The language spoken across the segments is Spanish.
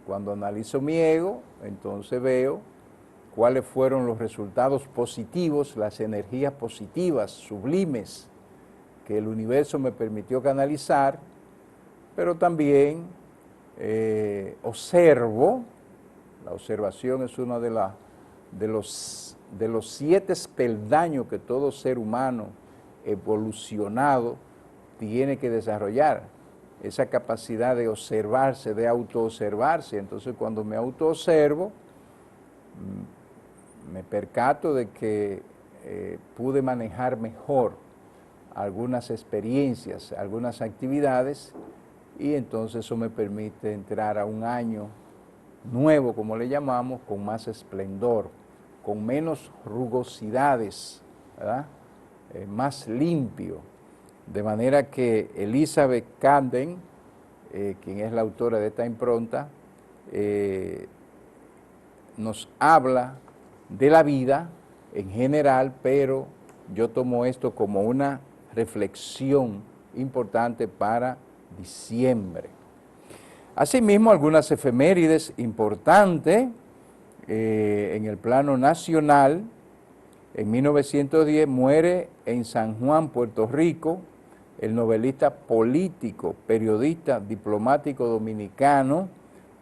Cuando analizo mi ego, entonces veo cuáles fueron los resultados positivos, las energías positivas, sublimes, que el universo me permitió canalizar, pero también observo. La observación es uno de los 7 peldaños que todo ser humano evolucionado tiene que desarrollar, esa capacidad de observarse, de autoobservarse. Entonces, cuando me autoobservo, me percato de que pude manejar mejor algunas experiencias, algunas actividades, y entonces eso me permite entrar a un año nuevo, como le llamamos, con más esplendor, con menos rugosidades, ¿verdad? Más limpio. De manera que Elizabeth Camden, quien es la autora de esta impronta, nos habla de la vida en general, pero yo tomo esto como una reflexión importante para diciembre. Asimismo, algunas efemérides importantes en el plano nacional. En 1910 muere en San Juan, Puerto Rico, el novelista político, periodista, diplomático dominicano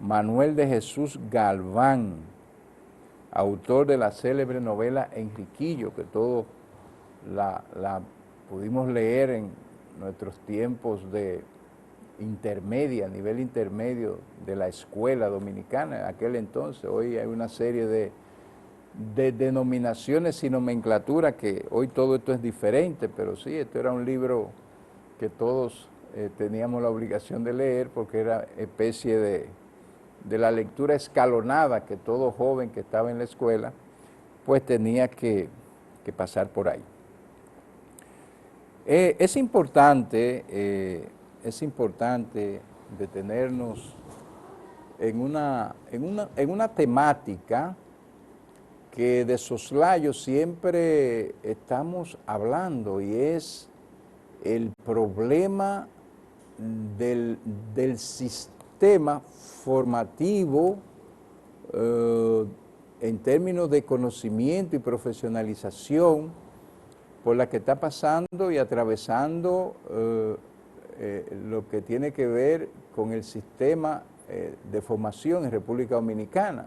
Manuel de Jesús Galván, autor de la célebre novela Enriquillo, que todos la pudimos leer en nuestros tiempos de intermedia, a nivel intermedio de la escuela dominicana en aquel entonces. Hoy hay una serie de denominaciones y nomenclatura que hoy todo esto es diferente, pero sí, esto era un libro que todos teníamos la obligación de leer, porque era especie de la lectura escalonada que todo joven que estaba en la escuela pues tenía que pasar por ahí. Es importante detenernos en una temática que de soslayo siempre estamos hablando, y es el problema del sistema formativo en términos de conocimiento y profesionalización por la que está pasando y atravesando lo que tiene que ver con el sistema de formación en República Dominicana,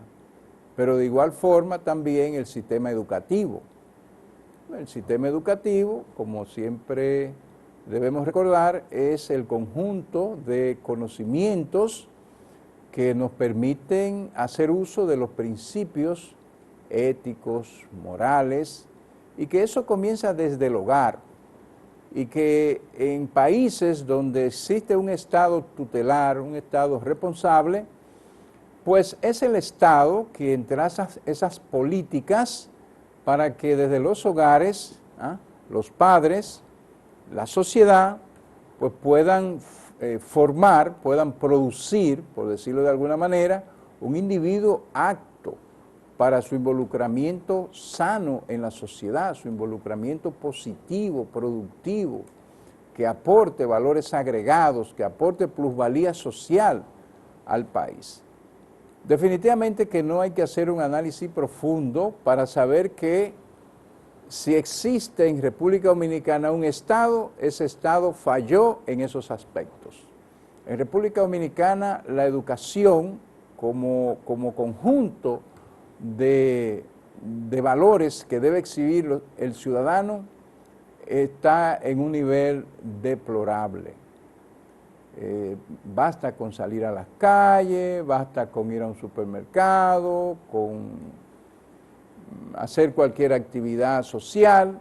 pero de igual forma también el sistema educativo. El sistema educativo, como siempre debemos recordar, es el conjunto de conocimientos que nos permiten hacer uso de los principios éticos, morales, y que eso comienza desde el hogar, y que en países donde existe un Estado tutelar, un Estado responsable, pues es el Estado quien traza esas políticas para que desde los hogares, los padres, la sociedad, pues puedan formar, puedan producir, por decirlo de alguna manera, un individuo apto para su involucramiento sano en la sociedad, su involucramiento positivo, productivo, que aporte valores agregados, que aporte plusvalía social al país. Definitivamente que no hay que hacer un análisis profundo para saber que si existe en República Dominicana un Estado, ese Estado falló en esos aspectos. En República Dominicana la educación como conjunto de valores que debe exhibir el ciudadano está en un nivel deplorable. Basta con salir a las calles, basta con ir a un supermercado, con hacer cualquier actividad social.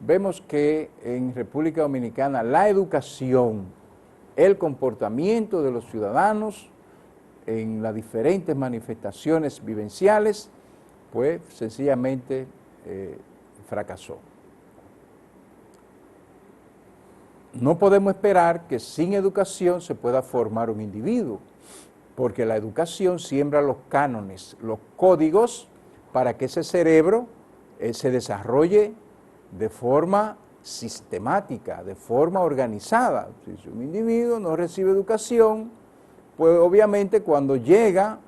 Vemos que en República Dominicana la educación, el comportamiento de los ciudadanos en las diferentes manifestaciones vivenciales, pues sencillamente fracasó. No podemos esperar que sin educación se pueda formar un individuo, porque la educación siembra los cánones, los códigos, para que ese cerebro se desarrolle de forma sistemática, de forma organizada. Si un individuo no recibe educación, pues obviamente cuando llega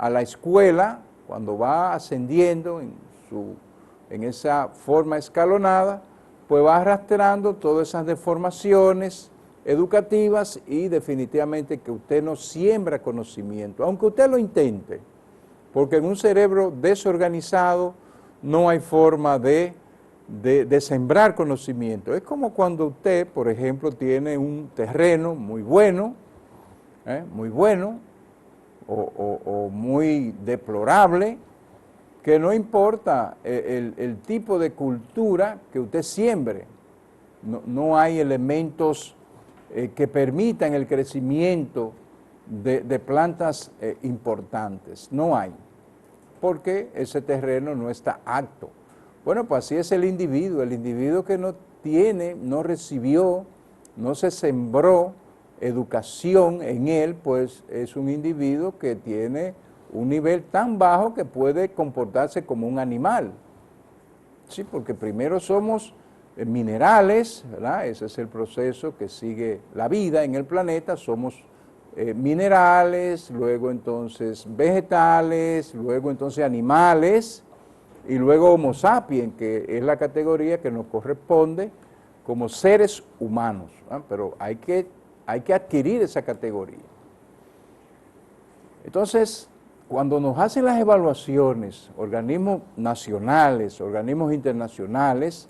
a la escuela, cuando va ascendiendo en esa forma escalonada, pues va arrastrando todas esas deformaciones educativas y definitivamente que usted no siembra conocimiento, aunque usted lo intente, porque en un cerebro desorganizado no hay forma de sembrar conocimiento. Es como cuando usted, por ejemplo, tiene un terreno muy bueno, o muy deplorable, que no importa el tipo de cultura que usted siembre, no hay elementos que permitan el crecimiento de plantas importantes, no hay, porque ese terreno no está apto. Bueno, pues así es el individuo que no tiene, no recibió, no se sembró educación en él, pues es un individuo que tiene un nivel tan bajo que puede comportarse como un animal. Sí, porque primero somos minerales, ¿verdad? Ese es el proceso que sigue la vida en el planeta, somos minerales, luego entonces vegetales, luego entonces animales, y luego Homo sapiens, que es la categoría que nos corresponde como seres humanos, ¿no? Pero hay que adquirir esa categoría. Entonces, cuando nos hacen las evaluaciones, organismos nacionales, organismos internacionales,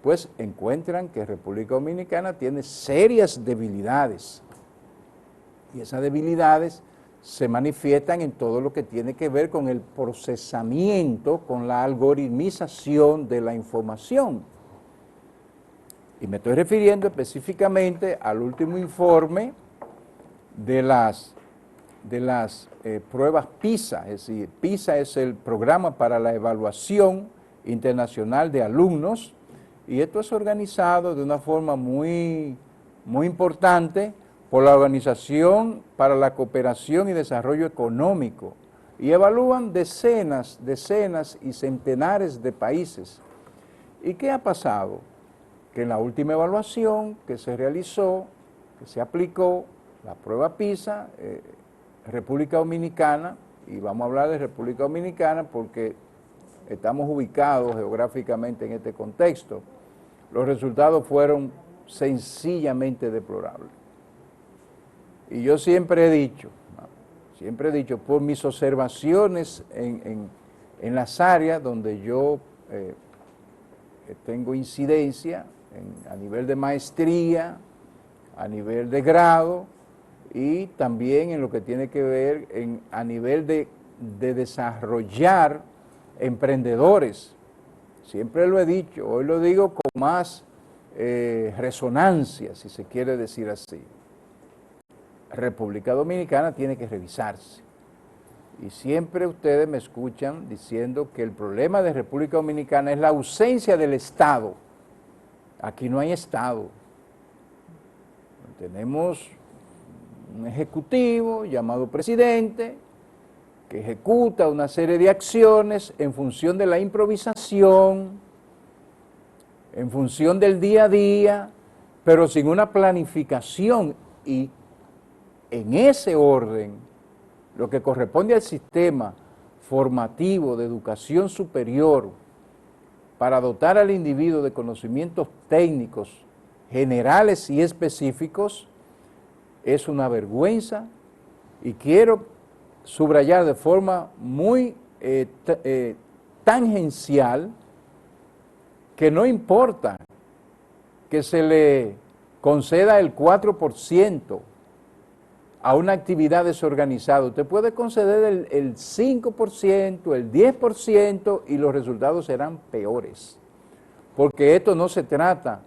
pues encuentran que República Dominicana tiene serias debilidades. Y esas debilidades se manifiestan en todo lo que tiene que ver con el procesamiento, con la algoritmización de la información. Y me estoy refiriendo específicamente al último informe de las pruebas PISA, es decir, PISA es el Programa para la Evaluación Internacional de Alumnos, y esto es organizado de una forma muy importante por la Organización para la Cooperación y Desarrollo Económico, y evalúan decenas y centenares de países. ¿Y qué ha pasado? Que en la última evaluación que se realizó, que se aplicó, la prueba PISA, República Dominicana, y vamos a hablar de República Dominicana porque estamos ubicados geográficamente en este contexto, los resultados fueron sencillamente deplorables. Y yo siempre he dicho, por mis observaciones en las áreas donde yo tengo incidencia, a nivel de maestría, a nivel de grado, y también en lo que tiene que ver a nivel de desarrollar emprendedores. Siempre lo he dicho, hoy lo digo con más resonancia, si se quiere decir así. República Dominicana tiene que revisarse. Y siempre ustedes me escuchan diciendo que el problema de República Dominicana es la ausencia del Estado. Aquí no hay Estado. Tenemos un ejecutivo llamado presidente que ejecuta una serie de acciones en función de la improvisación, en función del día a día, pero sin una planificación, y en ese orden lo que corresponde al sistema formativo de educación superior para dotar al individuo de conocimientos técnicos generales y específicos es una vergüenza, y quiero subrayar de forma muy tangencial que no importa que se le conceda el 4% a una actividad desorganizada, usted puede conceder el 5%, el 10% y los resultados serán peores, porque esto no se trata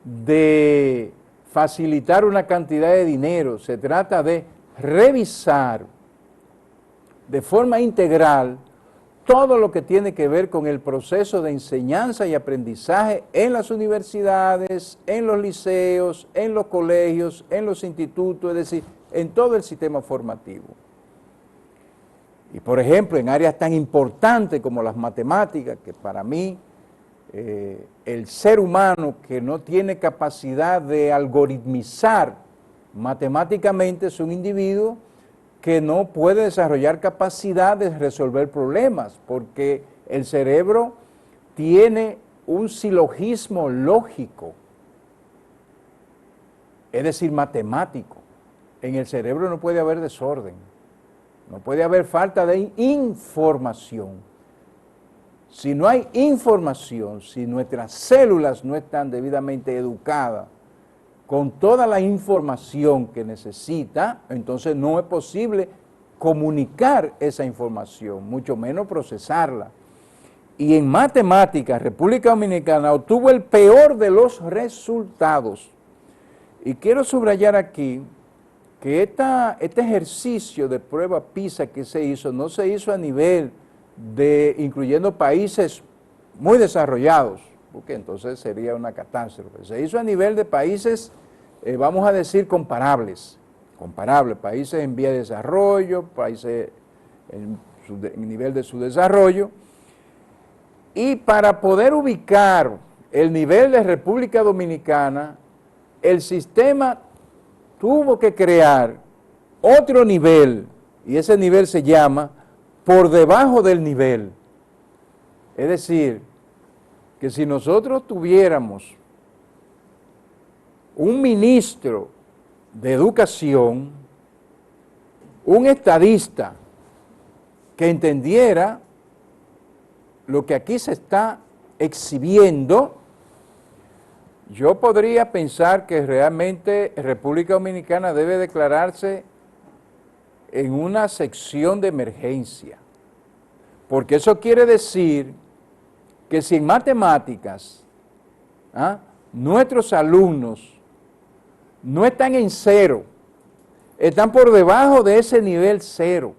de facilitar una cantidad de dinero, se trata de revisar de forma integral todo lo que tiene que ver con el proceso de enseñanza y aprendizaje en las universidades, en los liceos, en los colegios, en los institutos, es decir, en todo el sistema formativo. Y por ejemplo, en áreas tan importantes como las matemáticas, que para mí el ser humano que no tiene capacidad de algoritmizar matemáticamente es un individuo que no puede desarrollar capacidad de resolver problemas, porque el cerebro tiene un silogismo lógico, es decir, matemático. En el cerebro no puede haber desorden, no puede haber falta de información. Si no hay información, si nuestras células no están debidamente educadas con toda la información que necesita, entonces no es posible comunicar esa información, mucho menos procesarla. Y en matemáticas, República Dominicana obtuvo el peor de los resultados. Y quiero subrayar aquí que este ejercicio de prueba PISA que se hizo, no se hizo a nivel de, incluyendo países muy desarrollados, porque entonces sería una catástrofe. Se hizo a nivel de países, vamos a decir, comparables, países en vía de desarrollo, países en nivel de su desarrollo, y para poder ubicar el nivel de República Dominicana, el sistema tuvo que crear otro nivel, y ese nivel se llama por debajo del nivel. Es decir, que si nosotros tuviéramos un ministro de educación, un estadista que entendiera lo que aquí se está exhibiendo, yo podría pensar que realmente República Dominicana debe declararse en una sección de emergencia, porque eso quiere decir que si en matemáticas nuestros alumnos no están en cero, están por debajo de ese nivel cero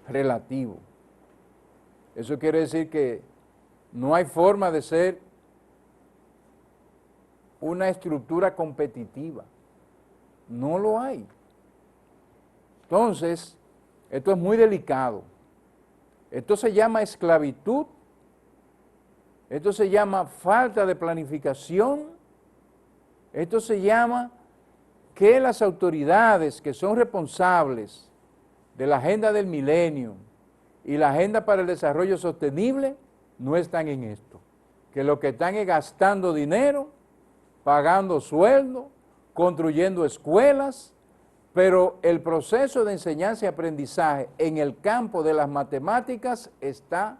relativo, eso quiere decir que no hay forma de ser una estructura competitiva, no lo hay. Entonces, esto es muy delicado, esto se llama esclavitud, esto se llama falta de planificación, esto se llama que las autoridades que son responsables de la agenda del milenio y la agenda para el desarrollo sostenible no están en esto, que lo que están es gastando dinero, pagando sueldo, construyendo escuelas, pero el proceso de enseñanza y aprendizaje en el campo de las matemáticas está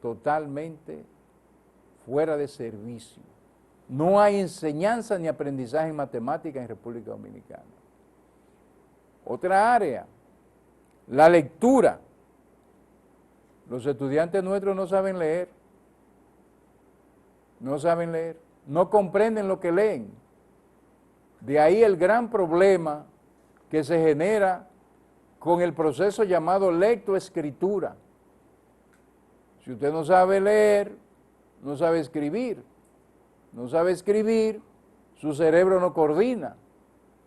totalmente fuera de servicio. No hay enseñanza ni aprendizaje en matemáticas en República Dominicana. Otra área, la lectura. Los estudiantes nuestros no saben leer, no comprenden lo que leen. De ahí el gran problema que se genera con el proceso llamado lectoescritura. Si usted no sabe leer, no sabe escribir, su cerebro no coordina.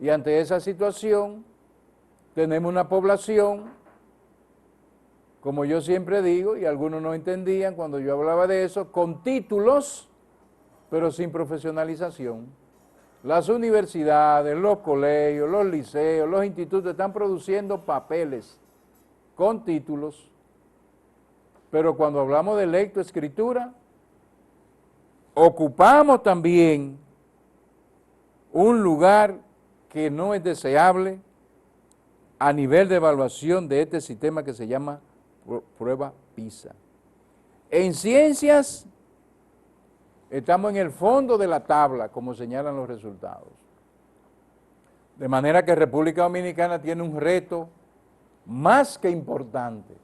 Y ante esa situación, tenemos una población, como yo siempre digo, y algunos no entendían cuando yo hablaba de eso, con títulos, pero sin profesionalización. Las universidades, los colegios, los liceos, los institutos están produciendo papeles con títulos, pero cuando hablamos de lectoescritura, ocupamos también un lugar que no es deseable a nivel de evaluación de este sistema que se llama prueba PISA. En ciencias estamos en el fondo de la tabla, como señalan los resultados. De manera que República Dominicana tiene un reto más que importante.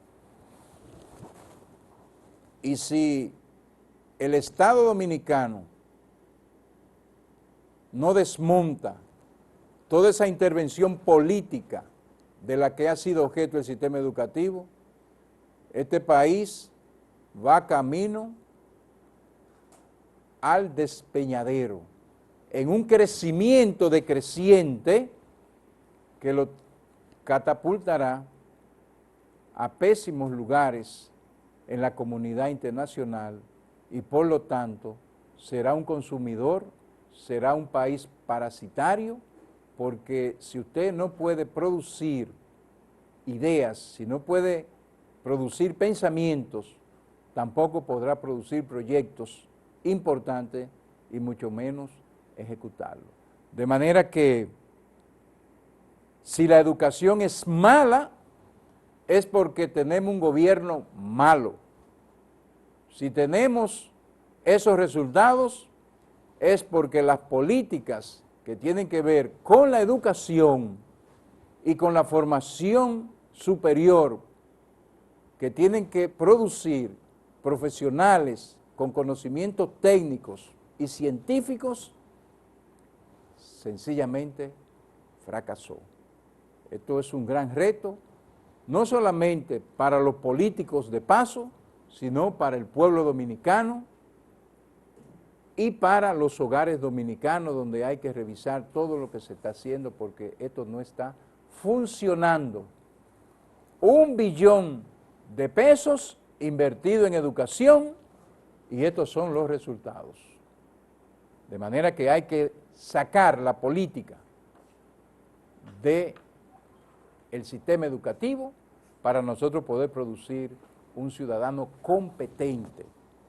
Y si el Estado dominicano no desmonta toda esa intervención política de la que ha sido objeto el sistema educativo, este país va camino al despeñadero, en un crecimiento decreciente que lo catapultará a pésimos lugares en la comunidad internacional y por lo tanto será un consumidor, será un país parasitario porque si usted no puede producir ideas, si no puede producir pensamientos, tampoco podrá producir proyectos importantes y mucho menos ejecutarlos. De manera que si la educación es mala, es porque tenemos un gobierno malo. Si tenemos esos resultados, es porque las políticas que tienen que ver con la educación y con la formación superior, que tienen que producir profesionales con conocimientos técnicos y científicos, sencillamente fracasó. Esto es un gran reto, no solamente para los políticos de paso, sino para el pueblo dominicano y para los hogares dominicanos, donde hay que revisar todo lo que se está haciendo porque esto no está funcionando. 1 billón de pesos invertido en educación y estos son los resultados. De manera que hay que sacar la política del sistema educativo para nosotros poder producir un ciudadano competente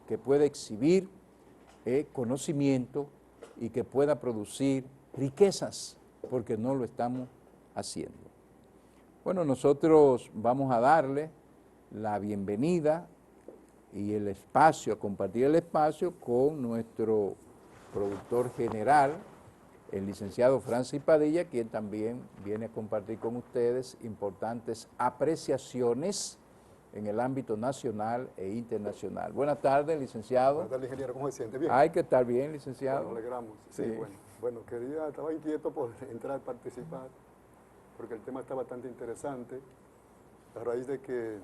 que pueda exhibir conocimiento y que pueda producir riquezas, porque no lo estamos haciendo. Bueno, nosotros vamos a darle la bienvenida y el espacio, a compartir el espacio con nuestro productor general, el licenciado Francis Padilla, quien también viene a compartir con ustedes importantes apreciaciones en el ámbito nacional e internacional. Buenas tardes, licenciado. Buenas tardes, ingeniero. ¿Cómo se siente? ¿Bien? Hay que estar bien, licenciado. Bueno, nos alegramos. Sí, Sí. Bueno, estaba inquieto por entrar a participar, porque el tema está bastante interesante, a raíz de que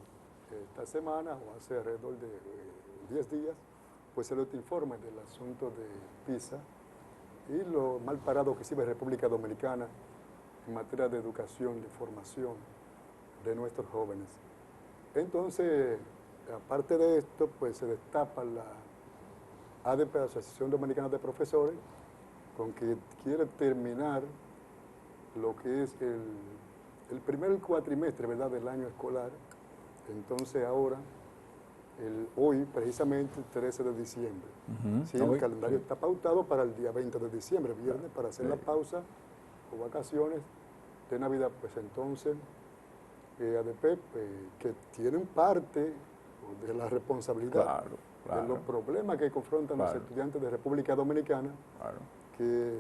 esta semana, o hace alrededor de 10 días, pues se dio este informe del asunto de PISA y lo mal parado que se ve República Dominicana en materia de educación, de formación de nuestros jóvenes. Entonces, aparte de esto, pues se destapa la ADP, Asociación Dominicana de Profesores, con que quiere terminar lo que es el primer cuatrimestre, ¿verdad?, del año escolar. Entonces ahora, hoy precisamente el 13 de diciembre, sí, el calendario está pautado para el día 20 de diciembre, viernes, para hacer la pausa o vacaciones de Navidad. Pues entonces, ADP, que tienen parte de la responsabilidad de los problemas que confrontan los estudiantes de República Dominicana, que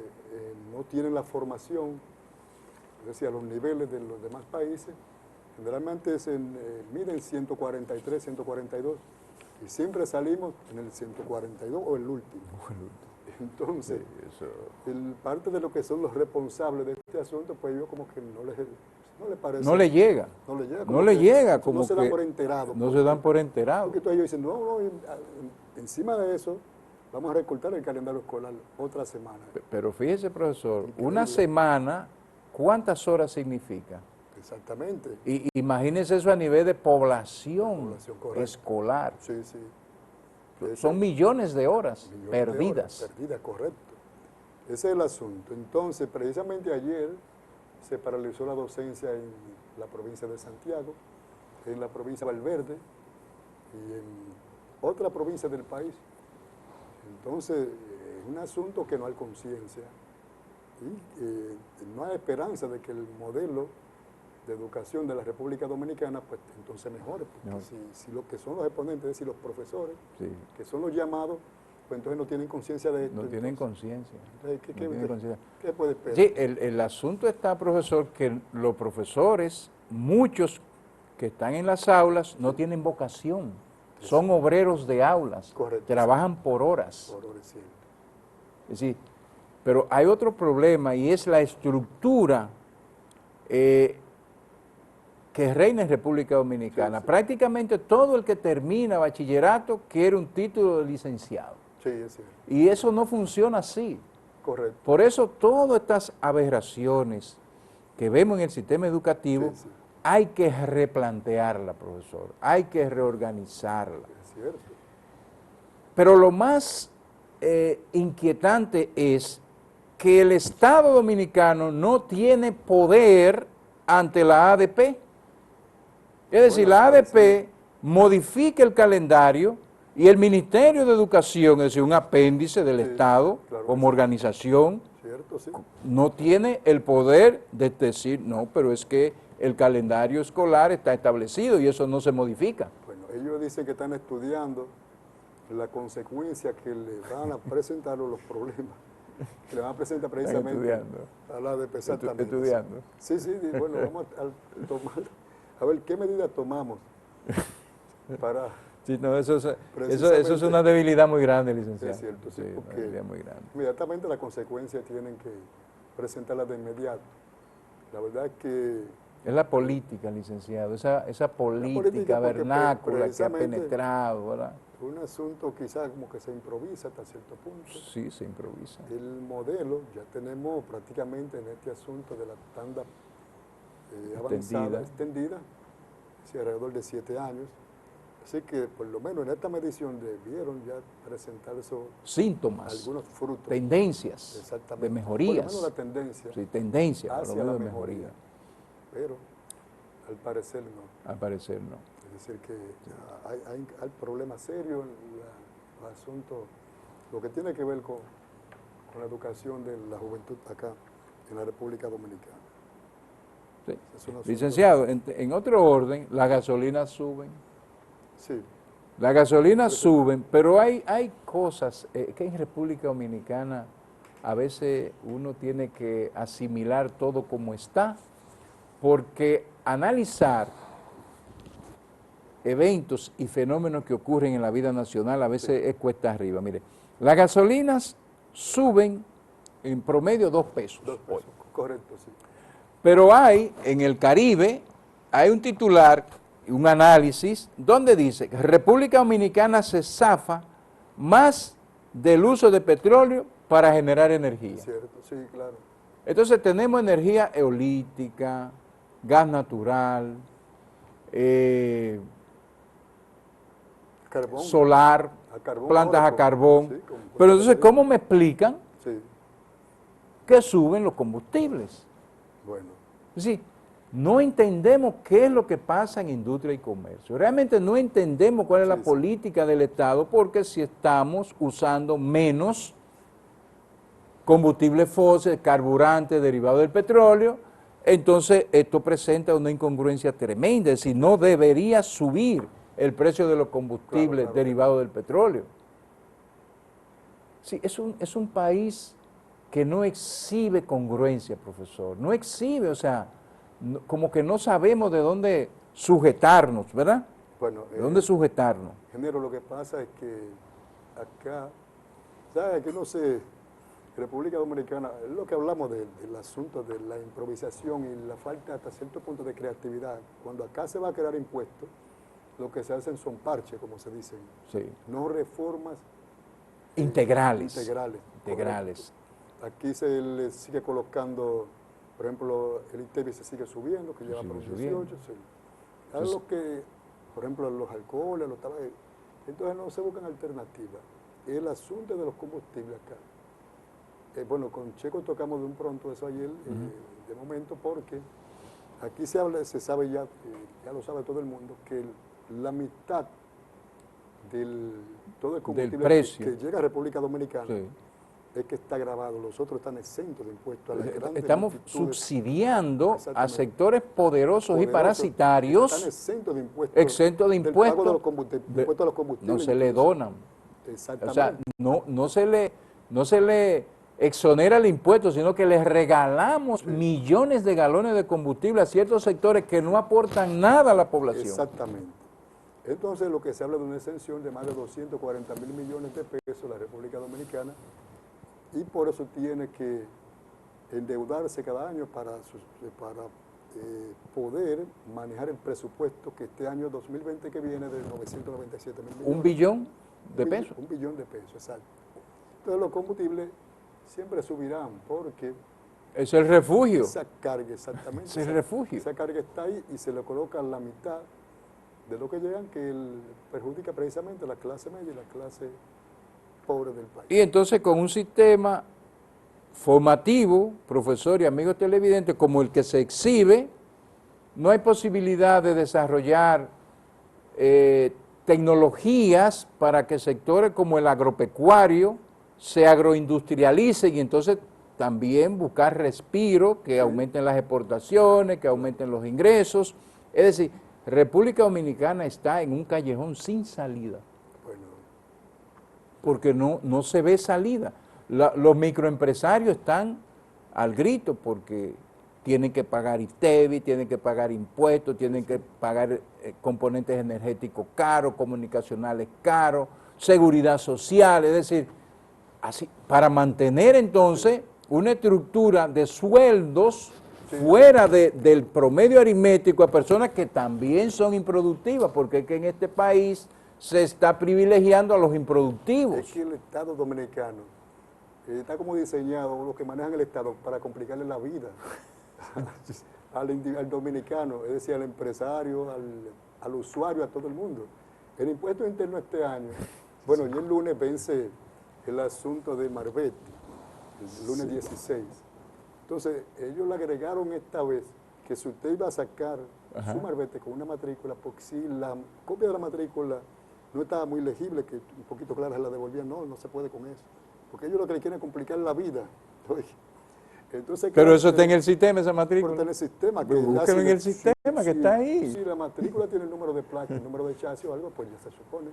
no tienen la formación, es decir, a los niveles de los demás países. Generalmente miden 143, 142, y siempre salimos en el 142 o el último. Entonces, parte de lo que son los responsables de este asunto, pues yo como que no les parece. No le llega. No le llega. No le llega. Como no se dan por enterados. No se dan por enterados. Porque ellos dicen, no, encima de eso, vamos a recortar el calendario escolar otra semana. Pero fíjese, profesor, una semana, ¿cuántas horas significa? Exactamente. Y imagínese eso a nivel de población escolar. Sí, sí. Son millones de horas perdidas. Perdidas, correcto. Ese es el asunto. Entonces, precisamente ayer se paralizó la docencia en la provincia de Santiago, en la provincia de Valverde y en otra provincia del país. Entonces, es un asunto que no hay conciencia y no hay esperanza de que el modelo de educación de la República Dominicana, pues entonces mejore, porque si lo que son los exponentes, es decir, los profesores, que son los llamados, pues entonces no tienen conciencia de esto. No tienen conciencia. ¿Qué puede esperar? Sí, el asunto está, profesor, que los profesores, muchos que están en las aulas, no tienen vocación, son obreros de aulas, trabajan por horas. Por horas, sí. Es decir, pero hay otro problema y es la estructura que reina en República Dominicana. Sí. Prácticamente todo el que termina bachillerato quiere un título de licenciado. Sí, es cierto. Y eso no funciona así. Correcto. Por eso todas estas aberraciones que vemos en el sistema educativo, hay que replantearla, profesor, hay que reorganizarla. Es cierto. Pero lo más inquietante es que el Estado Dominicano no tiene poder ante la ADP. Es decir, Bueno, la parece- ADP modifica el calendario y el Ministerio de Educación, es decir, un apéndice del Sí, Estado claro que como sí. organización, ¿Cierto? Sí. no tiene el poder de decir, no, pero es que el calendario escolar está establecido y eso no se modifica. Bueno, ellos dicen que están estudiando la consecuencia que le van a presentar o los problemas que le van a presentar precisamente estudiando. a la ADP. Exactamente. Estudiando. Sí, sí, bueno, vamos a tomar, a ver qué medidas tomamos para... Sí, no, eso es Precisamente. una debilidad muy grande, Sí, licenciado. es cierto, sí, una porque debilidad muy grande. inmediatamente las consecuencias tienen que presentarlas de inmediato. La verdad es que Es la política, licenciado, esa política política, porque vernácula que ha precisamente penetrado, ¿verdad? un asunto quizás como que se improvisa hasta cierto punto. Sí, se improvisa. El modelo, ya tenemos prácticamente en este asunto de la tanda avanzada, extendida, hacia alrededor de 7 años. Así que por lo menos en esta medición debieron ya presentar esos Síntomas, algunos frutos. tendencias Exactamente. de mejorías. Por lo menos la tendencia Sí, tendencia, por lo hacia menos la de mejoría. Pero al parecer no. Al parecer no. Es decir, que hay problemas serios en el asunto, lo que tiene que ver con la educación de la juventud acá en la República Dominicana. Sí. Es un asunto- Licenciado, en otro orden, las gasolinas suben. Sí, Las gasolinas suben, pero hay cosas que en República Dominicana a veces uno tiene que asimilar todo como está, porque analizar eventos y fenómenos que ocurren en la vida nacional a veces es cuesta arriba. Mire, las gasolinas suben en promedio 2 pesos. 2 hoy. pesos, correcto, sí. Pero hay, en el Caribe, hay un titular, un análisis, donde dice que República Dominicana se zafa más del uso de petróleo para generar energía. Cierto, sí, claro. Entonces tenemos energía eolítica, gas natural, Carbón. solar, A carbón plantas ahora a carbón. sí, con Pero entonces, energía. ¿cómo me explican Sí, que suben los combustibles? bueno, Es decir, no entendemos qué es lo que pasa en industria y comercio. Realmente no entendemos cuál es la Sí, sí. política del Estado, porque si estamos usando menos combustibles fósiles, carburantes derivados del petróleo, entonces esto presenta una incongruencia tremenda. Es decir, no debería subir el precio de los combustibles Claro. derivados del petróleo. Sí, es un país que no exhibe congruencia, profesor. No exhibe, o sea, como que no sabemos de dónde sujetarnos, ¿verdad? bueno, ¿De dónde sujetarnos? ingeniero, lo que pasa es que acá, ¿sabes? Que no sé, República Dominicana, es lo que hablamos del asunto de la improvisación y la falta hasta cierto punto de creatividad. Cuando acá se va a crear impuestos, lo que se hacen son parches, como se dicen, Sí. no reformas Integrales. integrales. Integrales. Correcto. Aquí se le sigue colocando, por ejemplo, el ITEVI se sigue subiendo, que lleva Sigue por un subiendo. 18. Sí. Es lo que, por ejemplo, los alcoholes, los tabacos, entonces no se buscan alternativas. El asunto de los combustibles acá. Bueno, con Checo tocamos de un pronto eso ayer, de momento, porque aquí se sabe ya, ya lo sabe todo el mundo, que la mitad todo el combustible precio. que llega a República Dominicana Sí. es que está grabado, los otros están exentos de impuestos a las grandes Estamos multitudes subsidiando a Exactamente. sectores poderosos y poderosos, parasitarios, están exentos de impuestos, exentos de del pago de impuestos, los impuestos a los combustibles. no se le incluso. donan. O Exactamente. sea, no se le exonera el impuesto, sino que les regalamos millones de galones de combustible a ciertos sectores que no aportan nada a la población. Exactamente. Entonces, lo que se habla de una exención de más de 240.000 millones de pesos a la República Dominicana, y por eso tiene que endeudarse cada año para poder manejar el presupuesto que este año 2020 que viene de 997.000 millones. ¿1 billón de Un pesos? 1 billón de pesos, exacto. Entonces los combustibles siempre subirán porque Es el refugio. esa carga, exactamente. Es el refugio. Esa carga está ahí y se le coloca la mitad de lo que llegan, que perjudica precisamente a la clase media y la clase pobre del país. Y entonces con un sistema formativo, profesor y amigos televidentes, como el que se exhibe, no hay posibilidad de desarrollar tecnologías para que sectores como el agropecuario se agroindustrialicen y entonces también buscar respiro, que aumenten las exportaciones, que aumenten los ingresos. Es decir, República Dominicana está en un callejón sin salida, Bueno, porque no se ve salida. Los microempresarios están al grito porque tienen que pagar ITEVI, tienen que pagar impuestos, tienen que pagar componentes energéticos caros, comunicacionales caros, seguridad social, es decir, así, para mantener entonces una estructura de sueldos fuera del promedio aritmético a personas que también son improductivas, porque es que en este país se está privilegiando a los improductivos. es que el Estado dominicano está como diseñado, los que manejan el Estado, para complicarle la vida al dominicano, es decir, al empresario, al usuario, a todo el mundo. El impuesto interno este año, bueno, y el lunes vence el asunto de Marbete, el lunes 16. Entonces, ellos le agregaron esta vez que si usted iba a sacar su Marbete con una matrícula, porque si la copia de la matrícula no estaba muy legible, que un poquito clara se la devolvían, no se puede con eso. Porque ellos lo que le quieren es complicar la vida. Entonces, pero eso está en el sistema, esa matrícula. Está en el sistema. Búsquelo en el sistema que está ahí. Si la matrícula tiene el número de placa, el número de chasis o algo, pues ya se supone.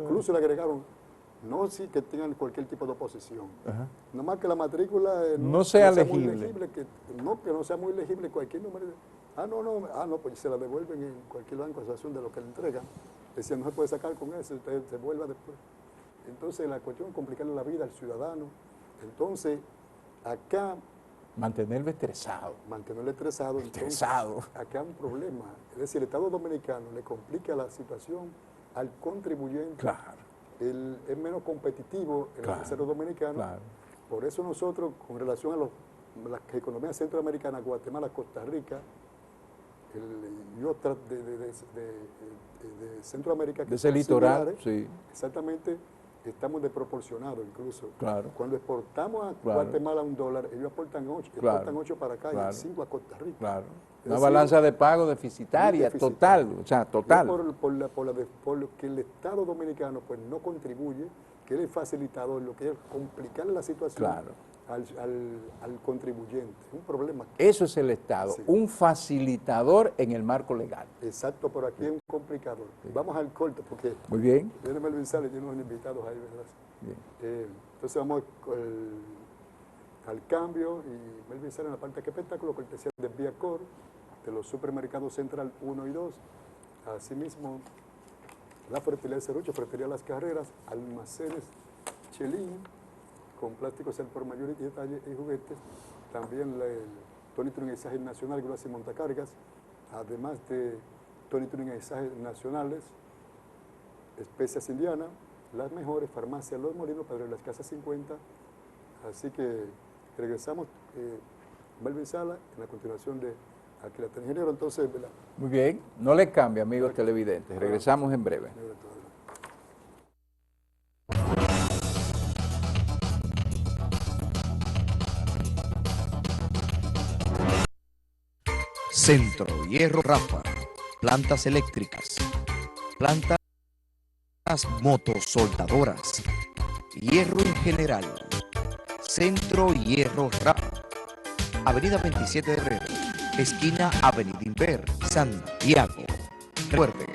Incluso le agregaron, no sí que tengan cualquier tipo de oposición. Nomás que la matrícula no sea legible. Muy legible que no sea muy legible cualquier número. Pues se la devuelven en cualquier banco de asociación de lo que le entregan. Decían, no se puede sacar con eso, usted se vuelva después. Entonces la cuestión es complicarle la vida al ciudadano. Entonces, acá... Mantenerlo estresado. Mantenerlo estresado. Estresado. Entonces, acá hay un problema. Es decir, el Estado dominicano le complica la situación al contribuyente. Claro. Es menos competitivo en el empresario dominicano. Claro. Por eso nosotros, con relación a las economías centroamericanas, Guatemala, Costa Rica, y otras de Centroamérica, de ese litoral, sí. Exactamente, estamos desproporcionados incluso. Claro. Cuando exportamos a Guatemala $1, ellos aportan 8, exportan 8 para acá y 5 a Costa Rica. Claro. Una balanza de pago deficitaria, total, o sea, total. Por lo que el Estado dominicano pues no contribuye, que es el facilitador, lo que es complicar la situación al contribuyente. Es un problema. Eso es el Estado, un facilitador en el marco legal. Exacto, pero aquí es un complicador. Vamos al corte porque... Muy bien. Viene Melvin Sales, tiene unos invitados ahí, ¿verdad? Bien. Entonces vamos al cambio y Melvin Sales en la parte de espectáculo, cortesía de Viacor, de los supermercados Central 1 y 2. Asimismo, la ferretería de Cerrucho, ferretería Las Carreras, almacenes Chelín, con plásticos al por mayor y detalle y juguetes. También el Tony Tuning Ensajes Nacional, grúas y montacargas, además de Tony Tuning Ensajes Nacionales, Especias Indiana, las mejores, farmacia Los Molinos, Pedro de las Casas 50. Así que regresamos, Melvin Sala, en la continuación de Aquí la Ingeniero. Entonces, ¿verdad? Muy bien, no le cambie, amigos televidentes, regresamos en breve. Centro Hierro Rafa, plantas eléctricas, plantas motosoldadoras, hierro en general. Centro Hierro Rafa, Avenida 27 de Febrero, esquina Avenida Inver, Santiago. Recuerde,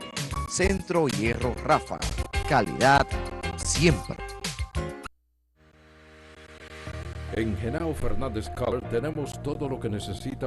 Centro Hierro Rafa, calidad siempre. En Genao Fernández Car tenemos todo lo que necesita